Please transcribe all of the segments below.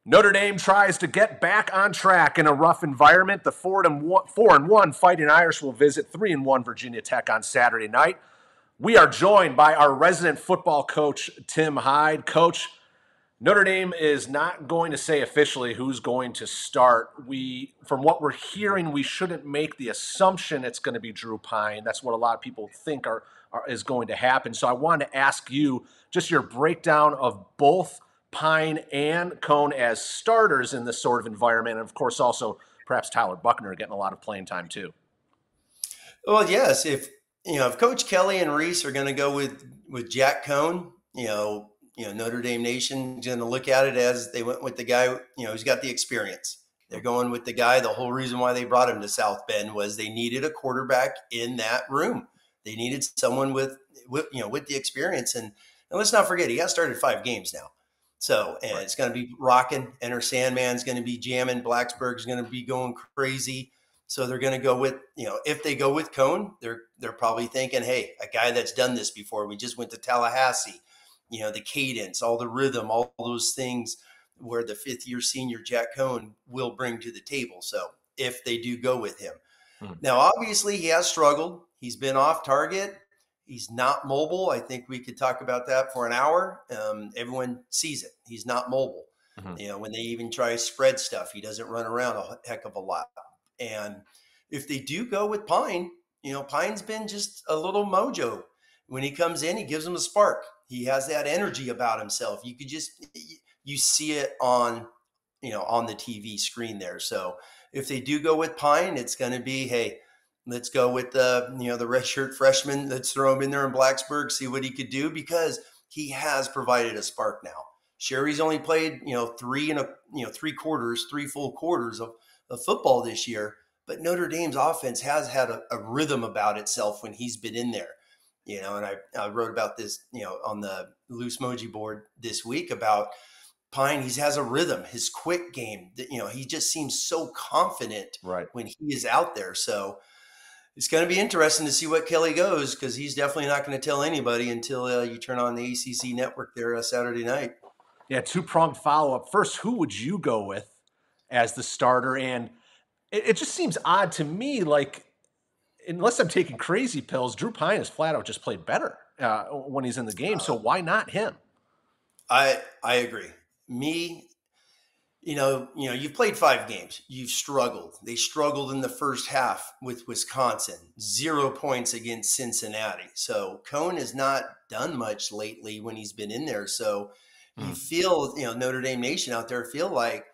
Notre Dame tries to get back on track in a rough environment. The 4-1 Fighting Irish will visit 3-1 Virginia Tech on Saturday night. We are joined by our resident football coach, Tim Hyde. Coach, Notre Dame is not going to say officially who's going to start. From what we're hearing, we shouldn't make the assumption it's going to be Drew Pine. That's what a lot of people think is going to happen. So I wanted to ask you just your breakdown of both Pine and Cone as starters in this sort of environment. And of course, also perhaps Tyler Buckner getting a lot of playing time too. Well, yes. If Coach Kelly and Reese are going to go with Jack Cone, Notre Dame Nation is going to look at it as they went with the guy, who's got the experience. They're going with the guy. The whole reason why they brought him to South Bend was they needed a quarterback in that room. They needed someone with the experience. And let's not forget, he has started 5 games now. So, and It's going to be rocking. Enter Sandman's going to be jamming. Blacksburg's going to be going crazy. So they're going to go with, if they go with Cone, they're probably thinking, hey, a guy that's done this before. We just went to Tallahassee. The cadence, all the rhythm, all those things where the 5th-year senior Jack Cone will bring to the table. So if they do go with him. Now, obviously, he has struggled. He's been off target. He's not mobile. I think we could talk about that for an hour. Everyone sees it. He's not mobile. When they even try spread stuff, he doesn't run around a heck of a lot. And if they do go with Pine, Pine's been just a little mojo. When he comes in, he gives them a spark. He has that energy about himself. You see it on the TV screen there. So if they do go with Pine, it's going to be, hey, let's go with the redshirt freshman. Let's throw him in there in Blacksburg, see what he could do, because he has provided a spark now. Sherry's only played, 3 full quarters of football this year, but Notre Dame's offense has had a rhythm about itself when he's been in there. And I wrote about this, on the Loose Moji board this week about Pine. He has a rhythm, his quick game, he just seems so confident when he is out there. So it's going to be interesting to see what Kelly goes, because he's definitely not going to tell anybody until you turn on the ACC network there Saturday night. Yeah, 2-pronged follow-up. First, who would you go with as the starter? And it just seems odd to me, like, unless I'm taking crazy pills, Drew Pine has flat out just played better when he's in the game. So why not him? I agree. You've played 5 games. You've struggled. They struggled in the first half with Wisconsin, 0 points against Cincinnati. So Cone has not done much lately when he's been in there. So you feel, Notre Dame Nation out there feel like,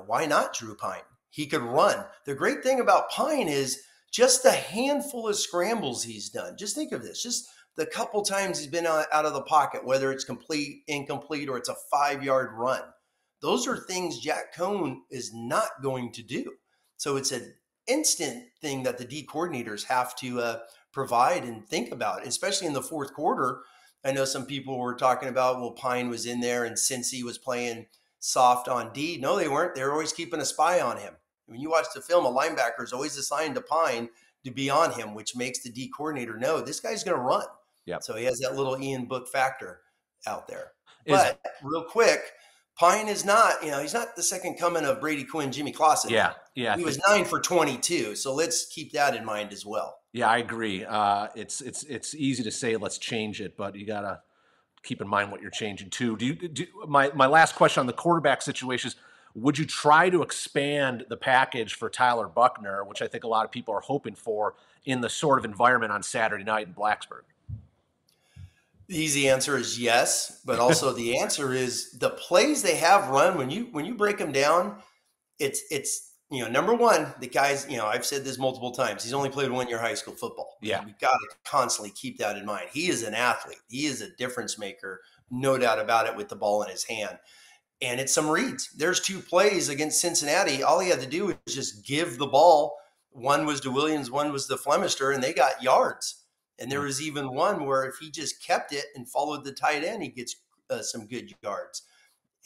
why not Drew Pine? He could run. The great thing about Pine is just the handful of scrambles he's done. Just think of this. Just the couple times he's been out of the pocket, whether it's complete, incomplete, or it's a 5-yard run. Those are things Jack Cone is not going to do. So it's an instant thing that the D coordinators have to provide and think about, especially in the fourth quarter. I know some people were talking about, well, Pine was in there and Cincy was playing soft on D. No, they weren't. They were always keeping a spy on him. When you watch the film, a linebacker is always assigned to Pine to be on him, which makes the D coordinator know this guy's going to run. Yep. So he has that little Ian Book factor out there. But real quick, Pine is not, he's not the second coming of Brady Quinn, Jimmy Clausen. Yeah. He was 9 for 22. So let's keep that in mind as well. Yeah, I agree. It's easy to say let's change it, but you got to keep in mind what you're changing to. My last question on the quarterback situation is, would you try to expand the package for Tyler Buckner, which I think a lot of people are hoping for, in the sort of environment on Saturday night in Blacksburg? The easy answer is yes, but also the answer is the plays they have run, when you break them down, it's number one, the guys, I've said this multiple times, he's only played 1 year high school football. Yeah. We've got to constantly keep that in mind. He is an athlete. He is a difference maker, no doubt about it, with the ball in his hand. And it's some reads. There's 2 plays against Cincinnati. All he had to do was just give the ball. One was to Williams, one was to Flemister, and they got yards. And there was even one where if he just kept it and followed the tight end, he gets some good yards.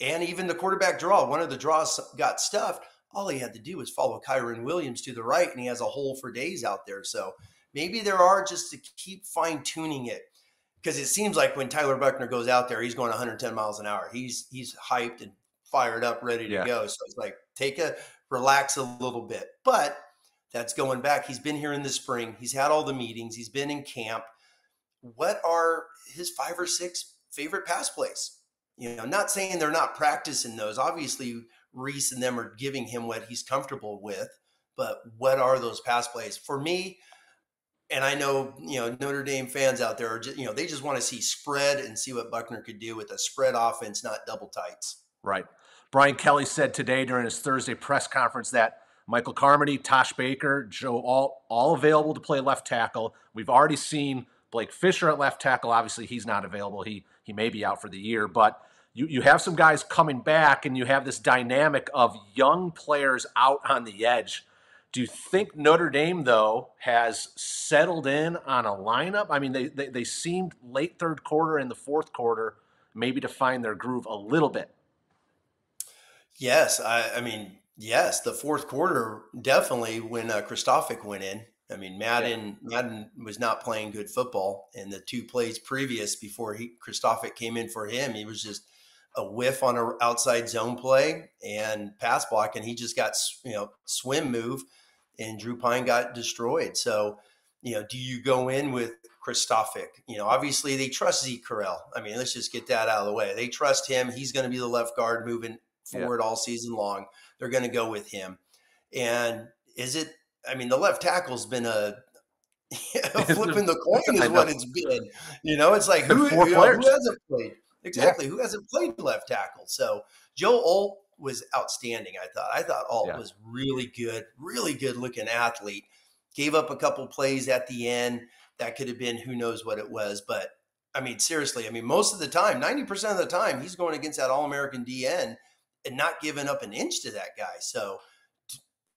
And even the quarterback draw, one of the draws got stuffed. All he had to do was follow Kyron Williams to the right, and he has a hole for days out there. So maybe there are, just to keep fine-tuning it, because it seems like when Tyler Buckner goes out there, he's going 110 miles an hour. He's hyped and fired up, ready to Yeah. go. So it's like, relax a little bit. But that's going back. He's been here in the spring. He's had all the meetings. He's been in camp. What are his 5 or 6 favorite pass plays? Not saying they're not practicing those. Obviously, Reese and them are giving him what he's comfortable with. But what are those pass plays? For me, and I know, Notre Dame fans out there are just, they just want to see spread and see what Buckner could do with a spread offense, not double tights. Right. Brian Kelly said today during his Thursday press conference that Michael Carmody, Tosh Baker, Joe, all available to play left tackle. We've already seen Blake Fisher at left tackle. Obviously, he's not available. He may be out for the year, but you have some guys coming back, and you have this dynamic of young players out on the edge. Do you think Notre Dame, though, has settled in on a lineup? I mean, they seemed late third quarter and the fourth quarter maybe to find their groove a little bit. Yes, yes, the fourth quarter definitely when Kristofic went in. I mean, Madden was not playing good football, and the 2 plays previous before Kristofic came in for him, he was just a whiff on an outside zone play and pass block, and he just got swim move, and Drew Pine got destroyed. So, do you go in with Kristofic? Obviously they trust Zeke Correll. I mean, let's just get that out of the way. They trust him. He's going to be the left guard moving forward all season long. They're going to go with him. And the left tackle's been flipping the coin is what it's been. It's like who hasn't played? Exactly. Yeah. Who hasn't played left tackle? So Joe Alt was outstanding. I thought Alt was really good looking athlete. Gave up a couple plays at the end. That could have been who knows what it was. But seriously, most of the time, 90% of the time, he's going against that All-American DN and not giving up an inch to that guy. So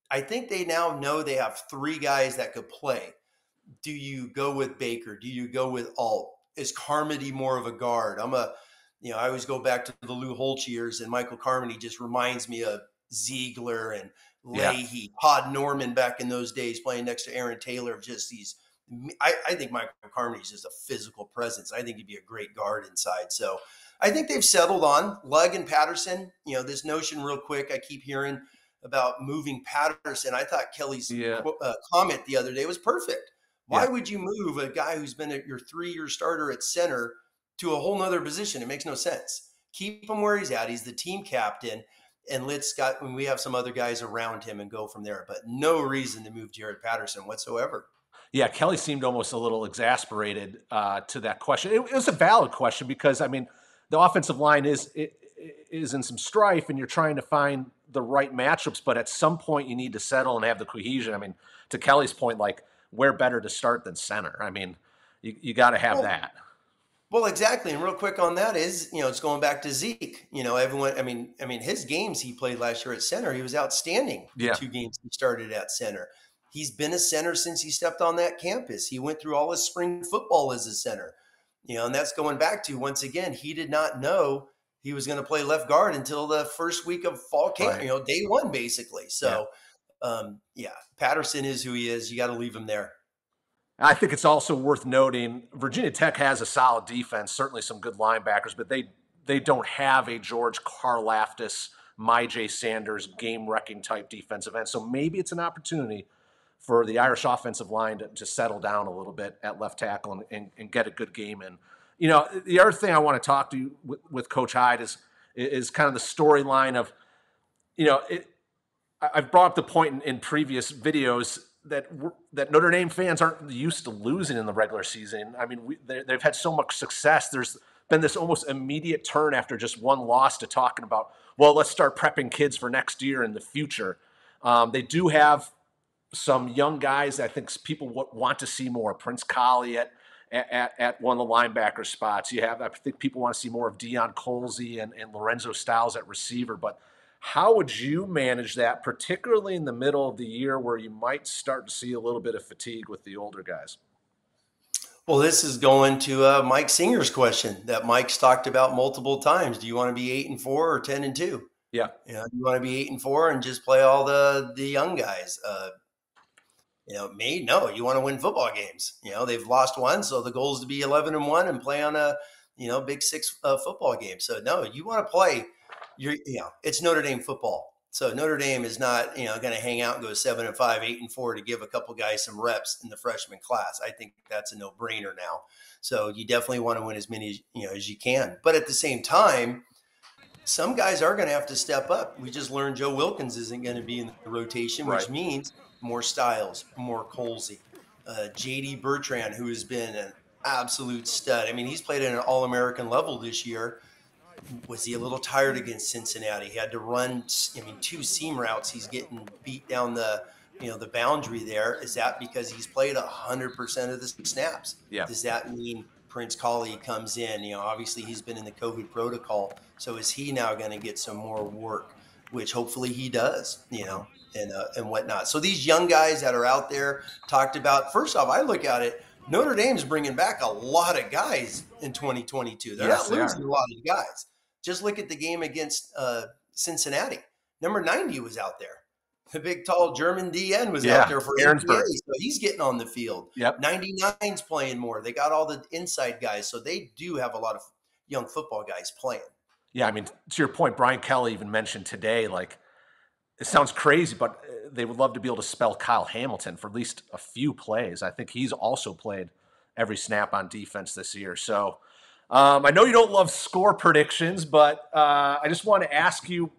I think they now know they have 3 guys that could play. Do you go with Baker? Do you go with Alt? Is Carmody more of a guard? I always go back to the Lou Holtz years, and Michael Carmody just reminds me of Ziegler and Leahy, Pod Norman back in those days playing next to Aaron Taylor. Just these, I think Michael Carmody is just a physical presence. I think he'd be a great guard inside. So I think they've settled on Lugg and Patterson. This notion real quick, I keep hearing about moving Patterson. I thought Kelly's comment the other day was perfect. Why would you move a guy who's been your 3-year starter at center to a whole nother position? It makes no sense. Keep him where he's at. He's the team captain. And when we have some other guys around him and go from there, but no reason to move Jared Patterson whatsoever. Yeah, Kelly seemed almost a little exasperated to that question. It was a valid question because, the offensive line is in some strife, and you're trying to find the right matchups, but at some point you need to settle and have the cohesion. To Kelly's point, where better to start than center? You got to have that. Well, exactly. And real quick on that is, it's going back to Zeke. Everyone, his games he played last year at center, he was outstanding. The 2 games he started at center. He's been a center since he stepped on that campus. He went through all his spring football as a center. And that's going back to, once again, he did not know he was going to play left guard until the first week of fall camp, day 1, basically. So, Patterson is who he is. You got to leave him there. I think it's also worth noting Virginia Tech has a solid defense, certainly some good linebackers, but they don't have a George Karlaftis, Myjai Sanders game-wrecking type defensive end. So maybe it's an opportunity for the Irish offensive line to settle down a little bit at left tackle and get a good game in. The other thing I want to talk to you with Coach Hyde is kind of the storyline of, I've brought up the point in previous videos that Notre Dame fans aren't used to losing in the regular season. They've had so much success. There's been this almost immediate turn after just one loss to talking about, well, let's start prepping kids for next year and the future. They do have some young guys. I think people want to see more. Prince Colley at one of the linebacker spots. I think people want to see more of Deion Colsey and Lorenzo Styles at receiver. But how would you manage that, particularly in the middle of the year where you might start to see a little bit of fatigue with the older guys? Well, this is going to Mike Singer's question that Mike's talked about multiple times. Do you want to be 8-4 or 10-2? Yeah. Do you want to be 8-4 and just play all the young guys? No, you want to win football games. They've lost one, so the goal is to be 11-1 and play on a Big Six football game. So no, you want to play it's Notre Dame football. So Notre Dame is not, going to hang out and go 7-5, 8-4 to give a couple guys some reps in the freshman class. I think that's a no-brainer now. So you definitely want to win as many, as you can. But at the same time, some guys are going to have to step up. We just learned Joe Wilkins isn't going to be in the rotation, Right. which means more Styles, more Colsey, J.D. Bertrand, who has been an absolute stud. I mean, he's played at an All-American level this year. Was he a little tired against Cincinnati? He had to run, 2 seam routes. He's getting beat down the boundary there. Is that because he's played 100% of the snaps? Yeah. Does that mean Prince Colley comes in? Obviously he's been in the COVID protocol. So is he now going to get some more work, which hopefully he does, and whatnot. So these young guys that are out there talked about, first off, I look at it, Notre Dame's bringing back a lot of guys in 2022. They're not losing a lot of guys. Just look at the game against Cincinnati. Number 90 was out there. The big, tall German DN was out there for APA, so he's getting on the field. Yep. 99's playing more. They got all the inside guys, so they do have a lot of young football guys playing. Yeah, I mean, to your point, Brian Kelly even mentioned today, like, it sounds crazy, but they would love to be able to spell Kyle Hamilton for at least a few plays. I think he's also played every snap on defense this year. So I know you don't love score predictions, but I just want to ask you,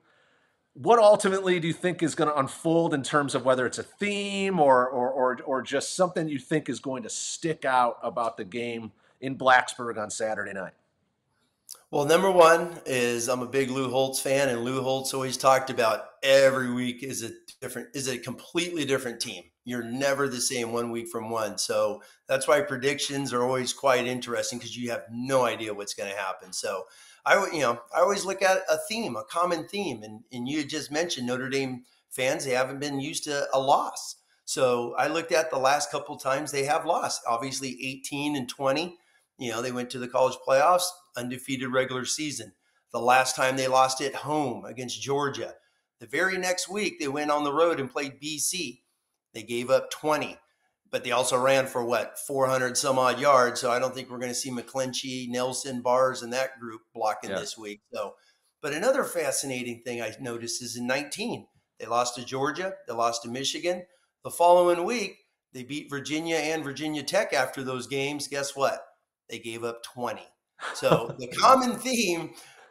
what ultimately do you think is going to unfold in terms of whether it's a theme or just something you think is going to stick out about the game in Blacksburg on Saturday night? Well, number one is I'm a big Lou Holtz fan, and Lou Holtz always talked about every week is a completely different team. You're never the same one week from one. So that's why predictions are always quite interesting, because you have no idea what's going to happen. So I always look at a theme, a common theme. And you just mentioned Notre Dame fans, they haven't been used to a loss. So I looked at the last couple of times they have lost, obviously 18 and 20. They went to the college playoffs, undefeated regular season. The last time they lost at home against Georgia. The very next week, they went on the road and played BC. They gave up 20, but they also ran for 400 some odd yards. So I don't think we're going to see McClinchy, Nelson, Bars, and that group blocking this week. So, but another fascinating thing I noticed is in 19, they lost to Georgia. They lost to Michigan. The following week, they beat Virginia and Virginia Tech after those games. Guess what? They gave up 20. So the common theme,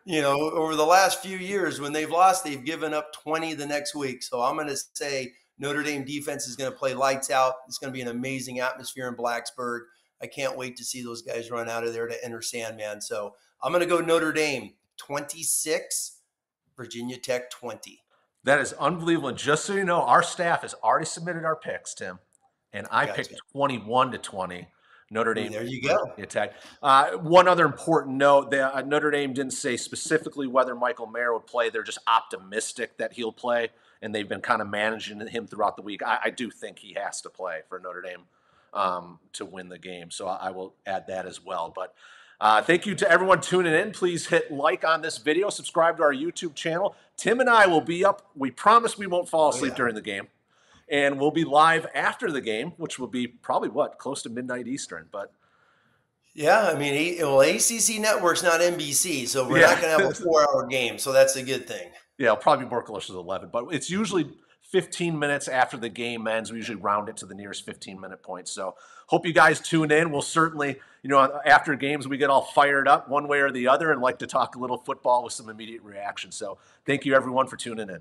over the last few years, when they've lost, they've given up 20 the next week. So I'm going to say Notre Dame defense is going to play lights out. It's going to be an amazing atmosphere in Blacksburg. I can't wait to see those guys run out of there to enter Sandman. So I'm going to go Notre Dame 26, Virginia Tech 20. That is unbelievable. And just so you know, our staff has already submitted our picks, Tim, and I picked 21-20. Notre Dame. There you go. Attack. One other important note: Notre Dame didn't say specifically whether Michael Mayer would play. They're just optimistic that he'll play, and they've been kind of managing him throughout the week. I do think he has to play for Notre Dame to win the game, so I will add that as well. But thank you to everyone tuning in. Please hit like on this video, subscribe to our YouTube channel. Tim and I will be up. We promise we won't fall asleep during the game. And we'll be live after the game, which will be probably, close to midnight Eastern. But yeah, I mean, ACC Network's not NBC, so we're not going to have a 4-hour game. So that's a good thing. Yeah, it'll probably be more closer to 11. But it's usually 15 minutes after the game ends. We usually round it to the nearest 15-minute point. So hope you guys tune in. We'll certainly, after games, we get all fired up one way or the other and like to talk a little football with some immediate reaction. So thank you, everyone, for tuning in.